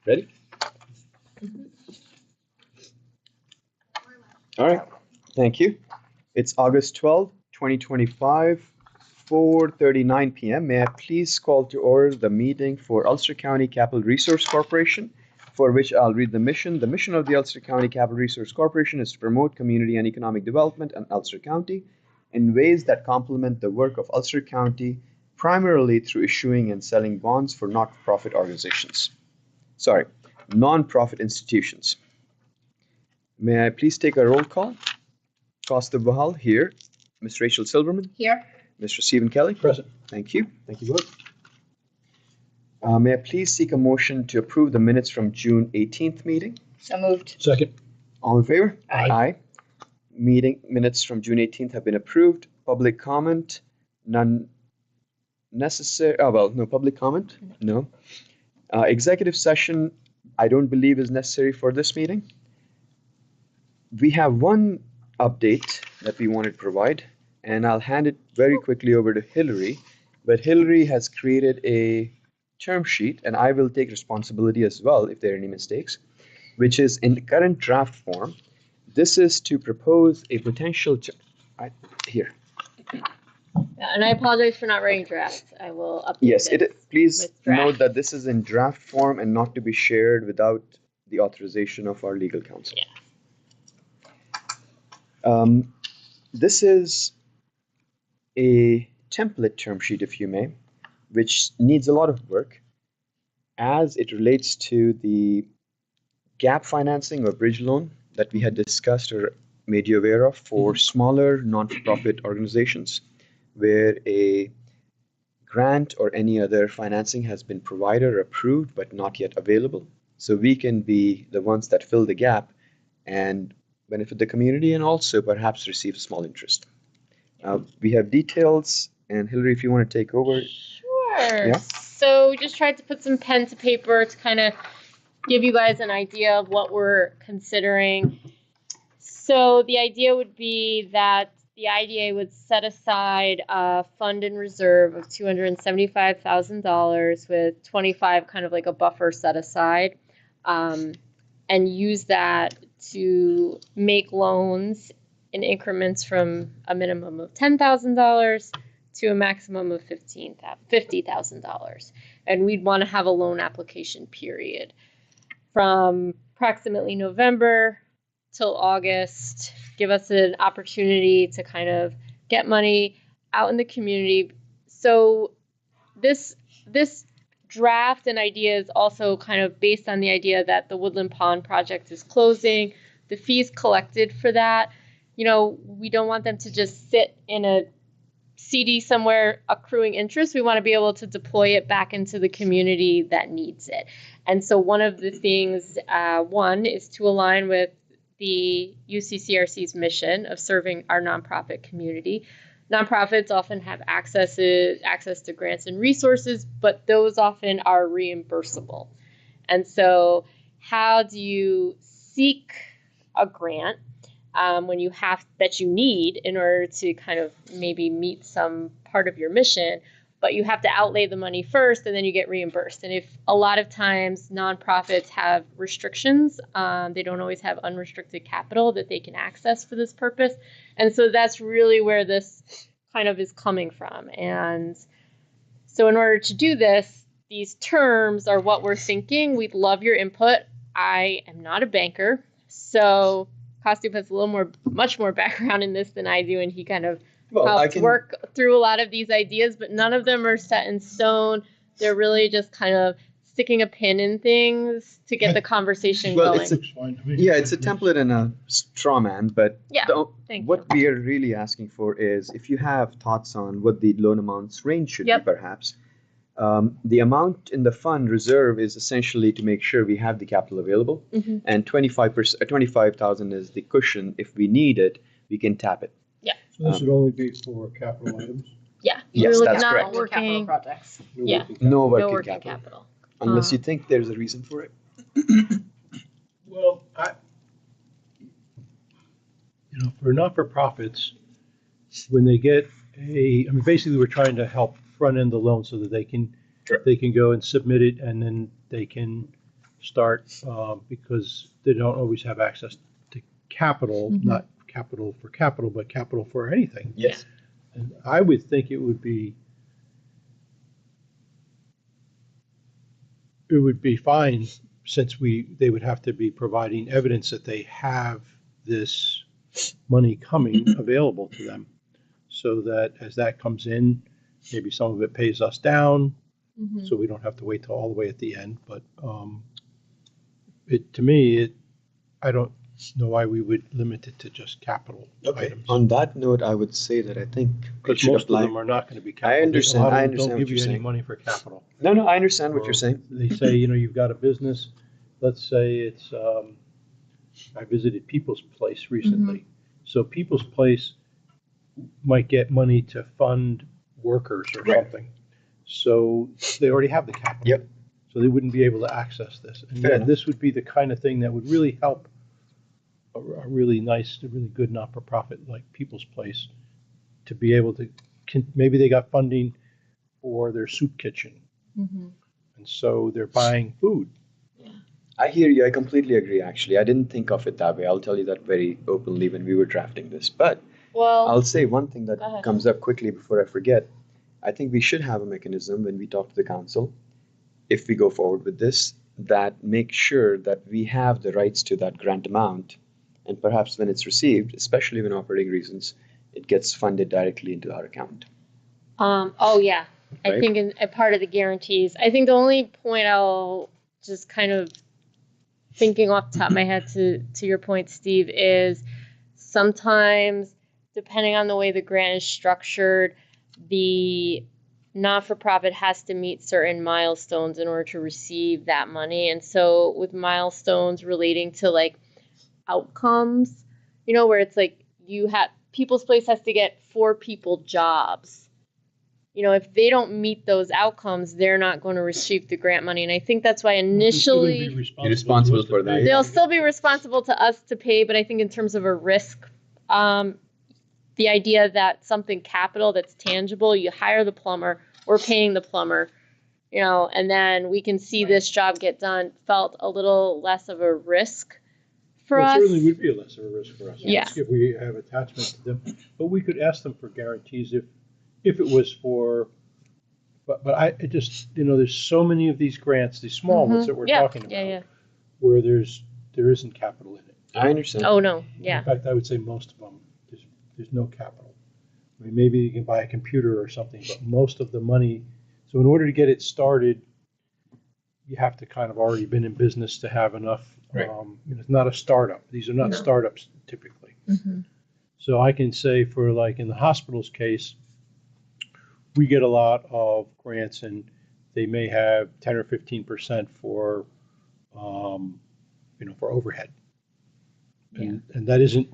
Ready? All right. Thank you. It's August 12th, 2025, 4:39 p.m. May I please call to order the meeting for Ulster County Capital Resource Corporation, for which I'll read the mission. The mission of the Ulster County Capital Resource Corporation is to promote community and economic development in Ulster County in ways that complement the work of Ulster County, primarily through issuing and selling bonds for not-for-profit organizations. Sorry, non-profit institutions. May I please take a roll call? Costa Bahal, here. Ms. Rachel Silverman. Here. Mr. Stephen Kelly. Present. Thank you. Thank you both. May I please seek a motion to approve the minutes from June 18th meeting? So moved. Second. All in favor? Aye. Aye. Meeting minutes from June 18th have been approved. Public comment? None necessary. Oh, well, no public comment? No. Executive session, I don't believe is necessary for this meeting. We have one update that we wanted to provide, and I'll hand it very quickly over to Hillary. But Hillary has created a term sheet, and I will take responsibility as well if there are any mistakes, which is in the current draft form. This is to propose a potential here. And I apologize for not writing drafts. I will update Yes, please with draft. note that this is in draft form and not to be shared without the authorization of our legal counsel. Yeah. This is a template term sheet, if you may, which needs a lot of work as it relates to the gap financing or bridge loan that we had discussed or made you aware of for smaller non-for-profit organizations where a grant or any other financing has been provided or approved but not yet available. So we can be the ones that fill the gap and benefit the community and also perhaps receive small interest. We have details, and Hillary, if you want to take over. Sure. Yeah. So we just tried to put some pen to paper to kind of give you guys an idea of what we're considering. So the idea would be that the IDA would set aside a fund in reserve of $275,000 with 25 kind of like a buffer set aside, and use that to make loans in increments from a minimum of $10,000 to a maximum of $50,000. And we'd want to have a loan application period from approximately November till August, give us an opportunity to kind of get money out in the community. So this draft and idea is also kind of based on the idea that the Woodland Pond project is closing. The fees collected for that, we don't want them to just sit in a CD somewhere accruing interest. We want to be able to deploy it back into the community that needs it. And so one of the things, one, is to align with the UCCRC's mission of serving our nonprofit community. Nonprofits often have access to grants and resources, but those often are reimbursable. And so how do you seek a grant when you have that you need in order to kind of maybe meet some part of your mission, but you have to outlay the money first and then you get reimbursed. And if a lot of times nonprofits have restrictions, they don't always have unrestricted capital that they can access for this purpose. And so that's really where this kind of is coming from. And so in order to do this, these terms are what we're thinking. We'd love your input. I am not a banker, so Costume has much more background in this than I do, and he kind of helped work through a lot of these ideas, but none of them are set in stone. They're really just kind of sticking a pin in things to get the conversation going. It's a template and a straw man, but what we are really asking for is if you have thoughts on what the loan amounts range should be, perhaps. The amount in the fund reserve is essentially to make sure we have the capital available, and 25,000 is the cushion. If we need it, we can tap it. Yeah. So this would only be for capital items? Yeah. Yes, that's correct. Working capital projects. No working capital. Unless you think there's a reason for it. Well, for not-for-profits, when they get basically we're trying to help front end the loan so that they can go and submit it, and then they can start because they don't always have access to capital, not capital, but capital for anything. Yes. And I would think it would be fine since they would have to be providing evidence that they have this money coming available to them, so that as that comes in, maybe some of it pays us down, so we don't have to wait till all the way at the end. But I don't know why we would limit it to just capital items. On that note, I would say that I think it Because should most apply. of them are not going to be capital. I understand. A lot of I them understand don't what give you're you any saying. money for capital. No, I understand what Or you're saying. They say, you've got a business. Let's say it's, I visited People's Place recently. So People's Place might get money to fund workers or something. So they already have the capital. Yep. So they wouldn't be able to access this. And Fair yet enough. this would be the kind of thing that would really help a really nice, a really good not-for-profit like People's Place to be able to, maybe they got funding for their soup kitchen. And so they're buying food. I hear you. I completely agree, actually. I didn't think of it that way. I'll tell you that very openly when we were drafting this. But I'll say one thing that comes up quickly before I forget. I think we should have a mechanism when we talk to the council, if we go forward with this, that makes sure that we have the rights to that grant amount. And perhaps when it's received, especially when operating reasons, it gets funded directly into our account. Oh, yeah. I Right? think a part of the guarantees. I think the only point I'll just kind of thinking off the top of my head to your point, Steve, is sometimes, depending on the way the grant is structured, the not-for-profit has to meet certain milestones in order to receive that money. And so with milestones relating to like outcomes, where it's like People's Place has to get 4 people jobs. If they don't meet those outcomes, they're not going to receive the grant money. And I think that's why initially You're responsible for that, they'll still be responsible to us to pay. But I think in terms of a risk, the idea that something capital that's tangible, you hire the plumber, we're paying the plumber, and then we can see this job get done, felt a little less of a risk for us. It certainly would be less of a risk for us. Yeah. If we have attachment to them. But we could ask them for guarantees if it was for, but there's so many of these grants, these small ones that we're talking about, where there isn't capital in it. I understand. Oh, no. Yeah. In fact, I would say most of them, there's no capital. I mean, maybe you can buy a computer or something, but most of the money, so in order to get it started, you have to kind of already been in business to have enough. Right. It's not a startup. These are not startups typically. So I can say for like in the hospital's case, we get a lot of grants and they may have 10 or 15% for, for overhead. And that isn't,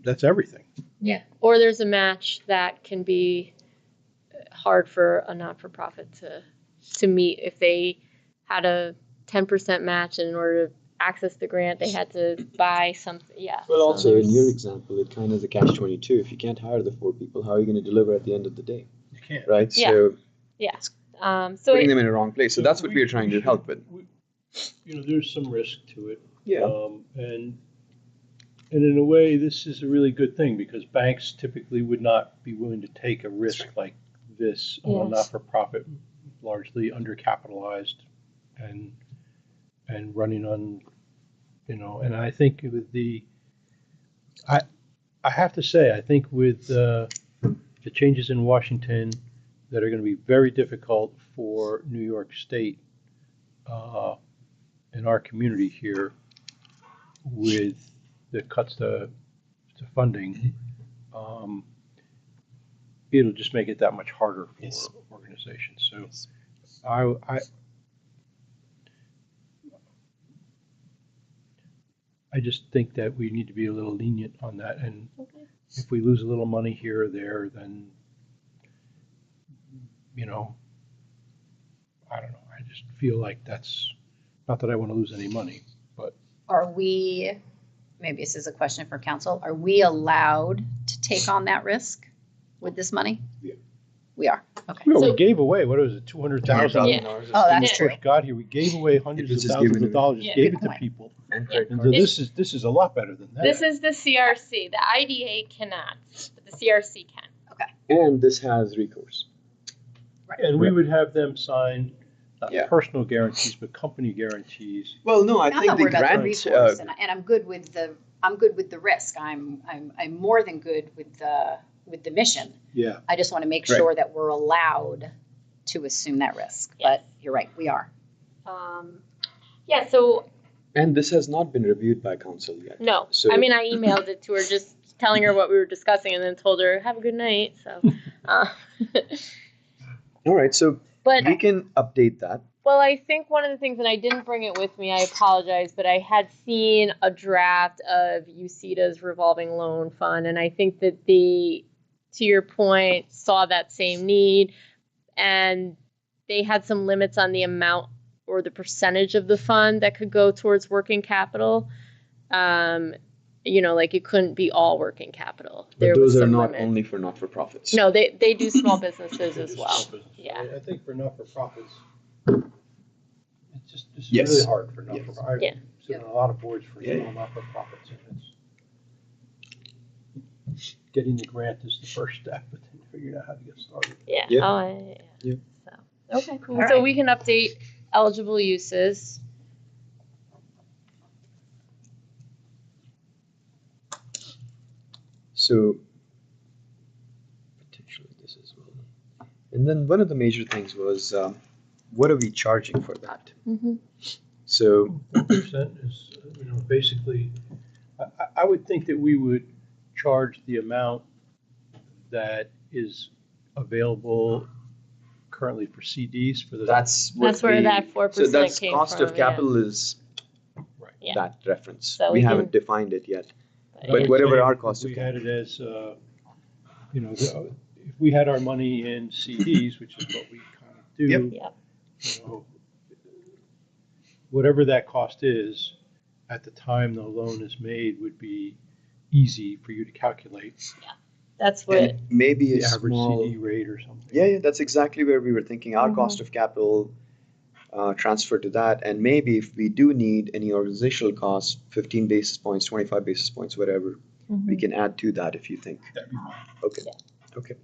that's everything. Yeah. Or there's a match that can be hard for a not-for-profit to meet if they had a 10% match, and in order to access the grant, they had to buy something. Yeah. Well, also in your example, it kind of is a catch-22. If you can't hire the 4 people, how are you going to deliver at the end of the day? You can't. Right? Yeah. So Yeah. So putting them in a wrong place. So that's what we're trying to help with. There's some risk to it. Yeah. And in a way, this is a really good thing because banks typically would not be willing to take a risk like this on a not-for-profit, largely undercapitalized and running on, and I think with I have to say, I think with the changes in Washington that are going to be very difficult for New York State in our community here with the cuts to funding, it'll just make it that much harder for organizations. So I just think that we need to be a little lenient on that. And if we lose a little money here or there, then, I don't know. I just feel like that's, not that I want to lose any money, but. Maybe this is a question for council, are we allowed to take on that risk with this money? Yeah. We are. Okay. Well, So- we gave away, what was it, 200,000? Yeah. $100,000 Oh, that's When we true. first got here, we gave away hundreds was of just thousands given of away. dollars, just Yeah. gave Good it to point. people. And Yeah. credit And cards. so this is a lot better than that. This is the CRC. The IDA cannot, but the CRC can. And this has recourse. And we would have them sign, not Yeah. personal guarantees, but company guarantees. Well, no, I I'm think not the worried about the grant, recourse, and I'm good with the risk. I'm more than good with the mission. Yeah. I just want to make Right. sure that we're allowed to assume that risk. Yes. But you're right, we are. Yeah, so and this has not been reviewed by council yet. no. So- I mean, I emailed it to her just telling her what we were discussing and then told her, have a good night. So, All right, so but we can update that. well, I think one of the things, and I didn't bring it with me, I apologize, but I had seen a draft of UCDA's revolving loan fund, and I think that to your point, saw that same need, and they had some limits on the amount or the percentage of the fund that could go towards working capital. Like it couldn't be all working capital. But those are some not limit. only for not-for-profits. No, they do small businesses as well. Small business. Yeah. I think for not-for-profits, it's Yes. really hard for not-for-profits. Yeah. I sit on a lot of boards for Yeah. small not-for-profits, and it's getting the grant is the first step, but then figuring out how to get started. Yeah. Yeah. Oh, yeah. Yeah. So, okay, cool. All So right. we can update eligible uses. So potentially this as well. And then one of the major things was, what are we charging for that? Mm-hmm. So 4% is, basically, I would think that we would charge the amount that is available currently for CDs for the. that's what That's where we- that 4% So that's came cost from, of capital is Right. Yeah. that reference. So we we haven't can- defined it yet. I But would whatever say our if cost of we had it as, if we had our money in CDs, which is what we kind of do. Yep. Yep. you know, Whatever that cost is, at the time the loan is made would be easy for you to calculate That's what. And maybe the a average small. CD rate or something. Yeah, that's exactly where we were thinking. Our Mhm. cost of capital transfer to that, and maybe if we do need any organizational costs, 15 basis points, 25 basis points, whatever, we can add to that if you think. That'd be fine. Okay. Yeah. Okay.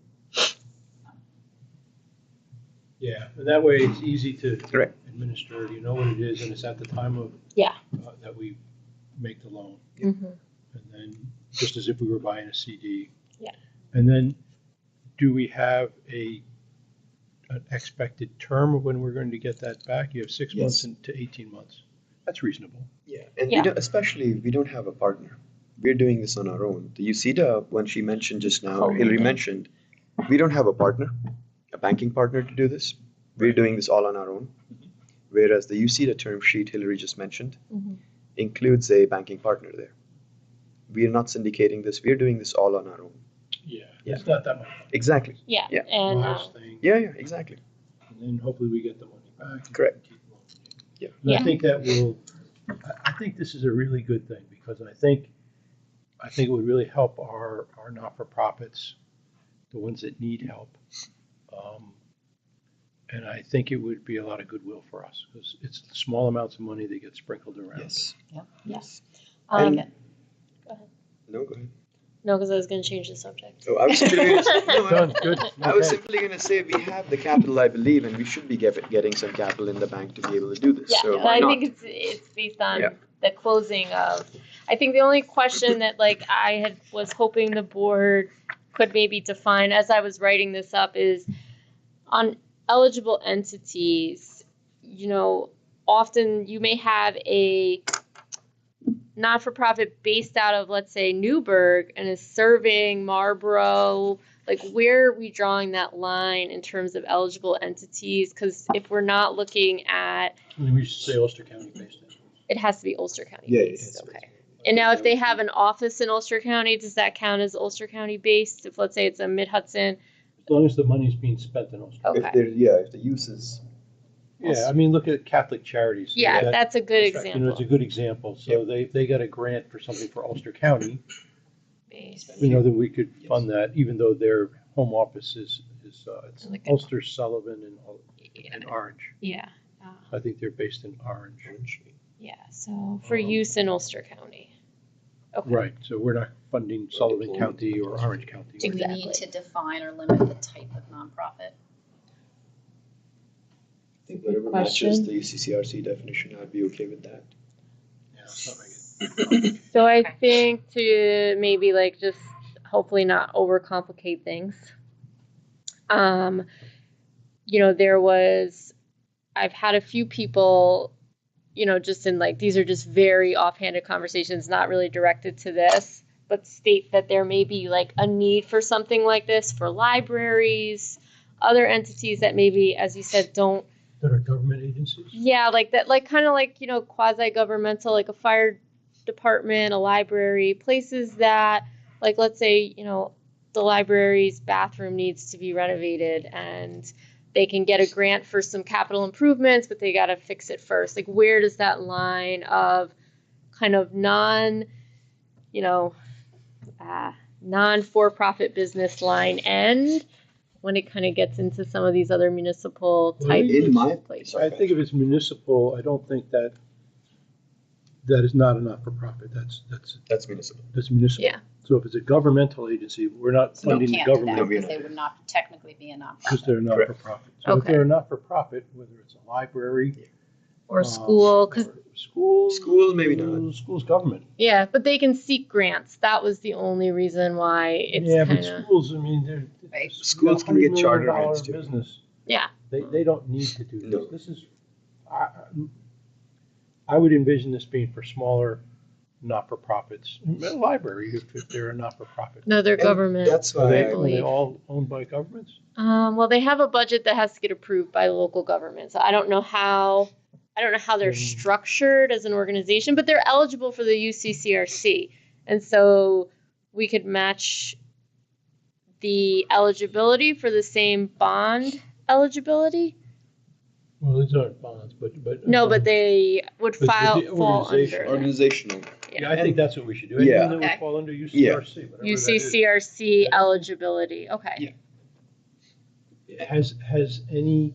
Yeah, and that way it's easy to Correct. administer, you know what it is, and it's at the time of. Yeah. That we make the loan, Mm-hmm. and then, just as if we were buying a CD. Yeah. And then, do we have an expected term of when we're going to get that back? You have 6 Yes. months to 18 months. That's reasonable. Yeah, and Yeah. especially we don't have a partner. We're doing this on our own. The UCDA, when she mentioned just now, Oh, Hillary yeah. mentioned, we don't have a partner, a banking partner to do this. We're doing this all on our own. Whereas the UCDA term sheet Hillary just mentioned Mm-hmm. includes a banking partner there. We are not syndicating this. We're doing this all on our own. Yeah, Yeah. it's not that much. Exactly. Yeah. Yeah. And Last thing, Yeah, exactly. and then hopefully we get the money back. and Correct. keep loaning it. Yeah. And Yeah. I think that will, I think this is a really good thing, because I think it would really help our not-for-profits, the ones that need help. And I think it would be a lot of goodwill for us, because it's small amounts of money that get sprinkled around. Yes. Yes. And- Go ahead. No, go ahead. No, because I was going to change the subject. So I was simply going to no, Done, good. I was Okay. simply going to say we have the capital, I believe, and we should be getting some capital in the bank to be able to do this. Yeah, So but why I not? think it's based on Yeah. the closing of. I think the only question that I was hoping the board could maybe define as I was writing this up is on eligible entities. Often you may have a not-for-profit based out of, let's say, Newburgh and is serving Marlboro. Like, where are we drawing that line in terms of eligible entities? Because if we're not looking at, We should say Ulster County based. it has to be Ulster County Yeah, based. it's Okay. And now if they have an office in Ulster County, does that count as Ulster County based? If, let's say, it's a Mid-Hudson? As long as the money's being spent in Ulster. Okay. If the use is Yeah, I mean, look at Catholic Charities. Yeah, That- that's a good You know, example. it's a good example. So they got a grant for something for Ulster County. Based. That we could fund that, even though their home office is it's Like Ulster, Sullivan, and Orange. Yeah. I think they're based in Orange. Yeah. So for use in Ulster County. Okay. Right, so we're not funding Sullivan County or Orange County. Do we Exactly. need to define or limit the type of nonprofit? I think whatever Question? matches the UCCRC definition, I'd be okay with that. Yeah, something like it. So I Okay. think to maybe like just hopefully not overcomplicate things. I've had a few people, just in like, these are just very offhanded conversations, not really directed to this, but state that there may be like a need for something like this for libraries, other entities that maybe, as you said, don't. That are government agencies? Yeah, like that, like kind of like, quasi-governmental, like a fire department, a library, places that, like, let's say, the library's bathroom needs to be renovated and they can get a grant for some capital improvements, but they got to fix it first. Like, where does that line of kind of non-for-profit business line end when it kind of gets into some of these other municipal type In my places? I think if it's municipal, I don't think that is not a not-for-profit. That's municipal. That's municipal. Yeah. So if it's a governmental agency, we're not So you funding the can't do that government because they would not technically be a because nonprofit. they're not-for-profit. So if Okay. they're a not-for-profit, whether it's a library. Or school, because School. School, maybe not. School's government. yeah, but they can seek grants. That was the only reason why it's Yeah, but kind of schools, I mean, they're. Right. Schools can get $100 charter million grants too. business. yeah. They don't need to do this. No. This is, I would envision this being for smaller not-for-profits. A library, if they're a not-for-profit. No, they're And government. That's Are why they, I are they believe. all owned by governments? Well, they have a budget that has to get approved by the local government. So I don't know how they're structured as an organization, but they're eligible for the UCCRC, and so we could match the eligibility for the same bond eligibility. Well, these aren't bonds, but. No, but they would But fall the under organization- that. organizational. Yeah, I think that's what we should do. Yeah. Anything that Okay. would fall under UCCRC, whatever that is. UCCRC eligibility. Okay. Yeah. Has any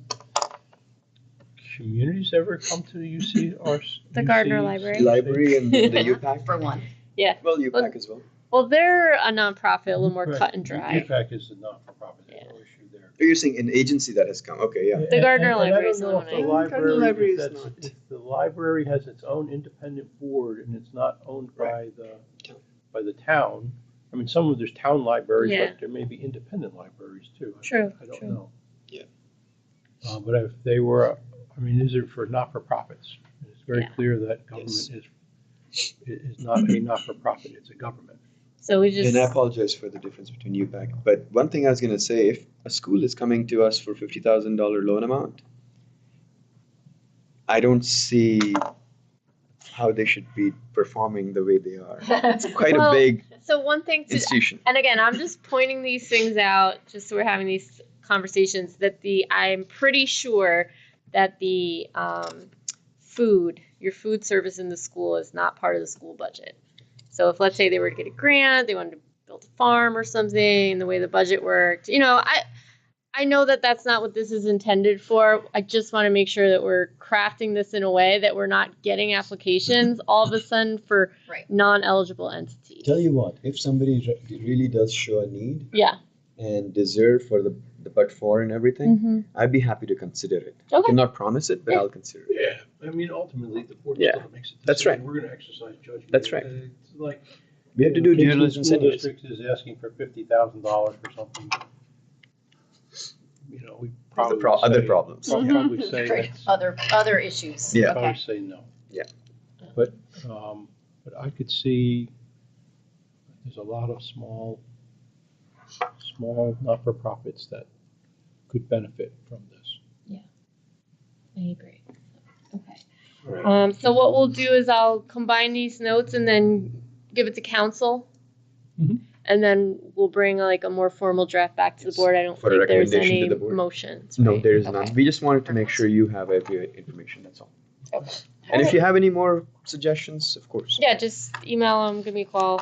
communities ever come to the UCCRC? The Gardner Library. Library and the UPAC. For one. Well, UPAC as well. Well, they're a nonprofit, a little more Right. cut and dry. UPAC is a not-for-profit, there's no issue there. Oh, you're saying an agency that has come. Okay, yeah. The Gardner And Library I is don't the know one if I- the Gardner Library library, is if not. the library has its own independent board and it's not owned by Right. the town. I mean, there's town libraries, Yeah. but there may be independent libraries too. True, I don't true. know. Yeah. But if they were, these are for not-for-profits. It's very Yeah. clear that government Yes. is not a not-for-profit, it's a government. So we just And I apologize for the difference between UPAC. But one thing I was going to say, if a school is coming to us for $50,000 loan amount, I don't see how they should be performing the way they are. It's quite Well, a big so one thing to institution. and again, I'm just pointing these things out just so we're having these conversations that I'm pretty sure that the your food service in the school is not part of the school budget. So if, let's say, they were to get a grant, they wanted to build a farm or something, the way the budget worked, I know that that's not what this is intended for. I just want to make sure that we're crafting this in a way that we're not getting applications all of a sudden for Right. non-eligible entities. Tell you what, if somebody really does show a need Yeah. and deserve for the but for and everything, Mm-hmm. I'd be happy to consider it. I Okay. cannot promise it, but Yeah. I'll consider it. Yeah, ultimately, the board Yeah. still makes a decision. That's right. We're gonna exercise judgment. That's right. It's like. We have to do due Kingston diligence School anyways. District is asking for $50,000 for something. We probably Other say- problems. Probably say Great. that's, Other issues. Yeah. probably Okay. say no. Yeah. But I could see there's a lot of small not-for-profits that could benefit from this. I agree. Okay. So what we'll do is I'll combine these notes and then give it to council. Mhm. And then we'll bring like a more formal draft back to the Yes. board. I don't For a think there's recommendation any to the board. motions. No, right? there is Okay. none. We just wanted to make sure you have every information, that's all. Okay. And if you have any more suggestions, of course. Yeah, just email them, give me a call.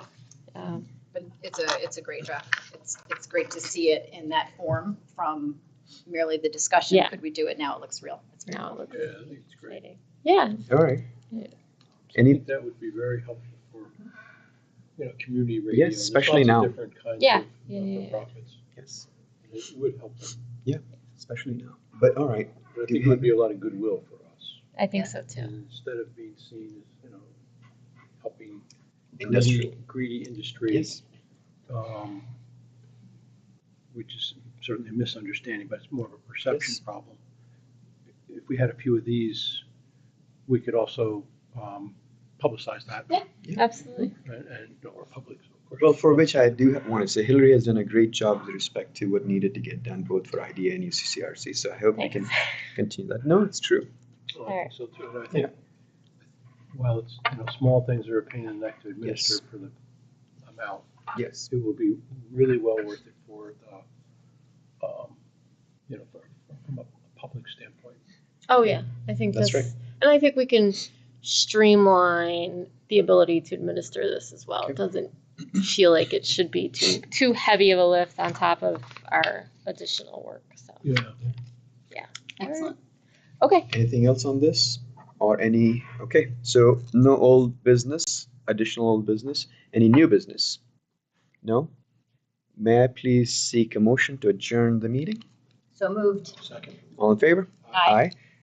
it's a great draft. It's great to see it in that form from merely the discussion. Yeah. Could we do it now? It looks real. It's very Now cool. it looks Yeah, I think it's great. exciting. Yeah. All right. I Any- think that would be very helpful for, community radio. Yes, There's especially lots now. of different kinds Yeah. of Yeah, yeah, yeah. nonprofits. Yes, It would help them. especially now. But all right. But I Do think we- it would be a lot of goodwill for us. I think so too. And instead of being seen as, helping Industrial. greedy industry, Yes. which is certainly a misunderstanding, but it's more of a perception Yes. problem. If we had a few of these, we could also publicize that. Yeah. Absolutely. And our public, of course. Well, for which I do want to say, Hillary has done a great job with respect to what needed to get done, both for IDEA and UCCRC. So I hope we can continue that. No, it's true. Well, I think so too. And I think, while it's, small things are a pain in the neck to administer Yes. for the amount, Yes. it will be really well worth it for the, from a public standpoint. Oh yeah. I think That's this, right. and I think we can streamline the ability to administer this as well. Okay. It doesn't feel like it should be too heavy of a lift on top of our additional work. So Yeah. Excellent. okay. Anything else on this? Or any, okay, so no old business, additional old business, any new business? No? May I please seek a motion to adjourn the meeting? So moved. Second. All in favor? Aye. Aye.